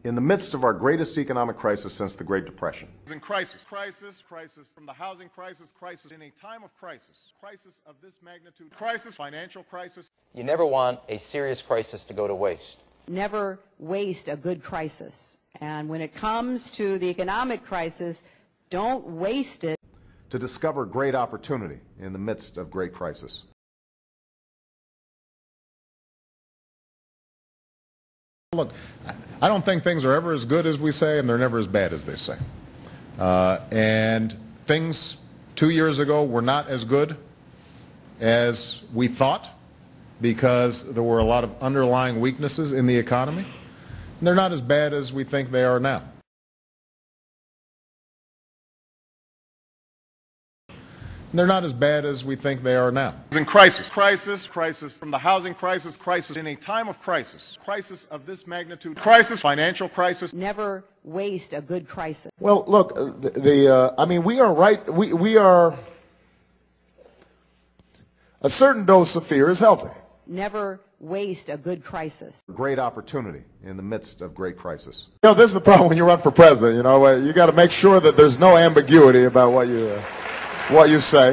in the midst of our greatest economic crisis since the Great Depression. In crisis, from the housing crisis, in a time of crisis of this magnitude, financial crisis. You never want a serious crisis to go to waste. Never waste a good crisis. And when it comes to the economic crisis, don't waste it. To discover great opportunity in the midst of great crisis. Look, I don't think things are ever as good as we say, and they're never as bad as they say. And things 2 years ago were not as good as we thought because there were a lot of underlying weaknesses in the economy. And they're not as bad as we think they are now. They're not as bad as we think they are now. In crisis, from the housing crisis, in a time of crisis of this magnitude, financial crisis. Never waste a good crisis. Well, look, I mean, we are right. We are. A certain dose of fear is healthy. Never waste a good crisis. Great opportunity in the midst of great crisis. You know, this is the problem when you run for president. You know, you got to make sure that there's no ambiguity about what you say.